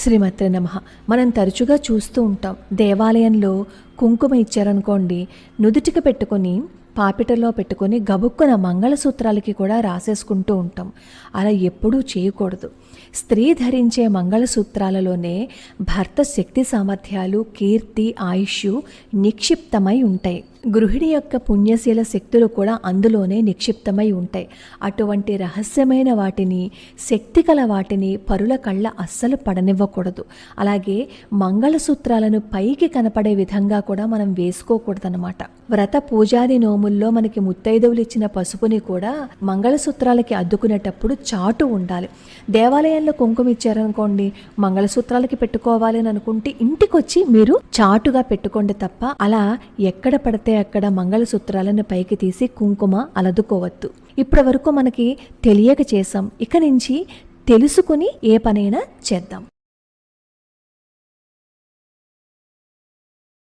శ్రీమాత్రే నమః. మనం తరచుగా చూస్తూ ఉంటాం, దేవాలయంలో కుంకుమ ఇచ్చారనుకోండి, నుదుటికి పెట్టుకొని పాపిటలో పెట్టుకొని గబుక్కున మంగళసూత్రాలకి కూడా రాసేసుకుంటూ ఉంటాం. అలా ఎప్పుడూ చేయకూడదు. స్త్రీ ధరించే మంగళసూత్రాలలోనే భర్త శక్తి సామర్థ్యాలు, కీర్తి, ఆయుష్ నిక్షిప్తమై ఉంటాయి. గృహిణి యొక్క పుణ్యశీల శక్తులు కూడా అందులోనే నిక్షిప్తమై ఉంటాయి. అటువంటి రహస్యమైన వాటిని, శక్తి కల వాటిని పరుల కళ్ళ అస్సలు పడనివ్వకూడదు. అలాగే మంగళసూత్రాలను పైకి కనపడే విధంగా కూడా మనం వేసుకోకూడదన్నమాట. వ్రత పూజాది నోముల్లో మనకి ముత్తైదువులు ఇచ్చిన పసుపుని కూడా మంగళసూత్రాలకి అద్దుకునేటప్పుడు చాటు ఉండాలి. దేవాలయంలో కుంకుమ ఇచ్చారనుకోండి, మంగళసూత్రాలకి పెట్టుకోవాలి అని అనుకుంటే ఇంటికొచ్చి మీరు చాటుగా పెట్టుకోండి తప్ప అలా ఎక్కడ పడితే అక్కడ మంగళసూత్రాలను పైకి తీసి కుంకుమ అలదుకోవద్దు. ఇప్పటి వరకు మనకి తెలియక చేసాం, ఇక నుంచి తెలుసుకుని ఏ పనైనా చేద్దాం.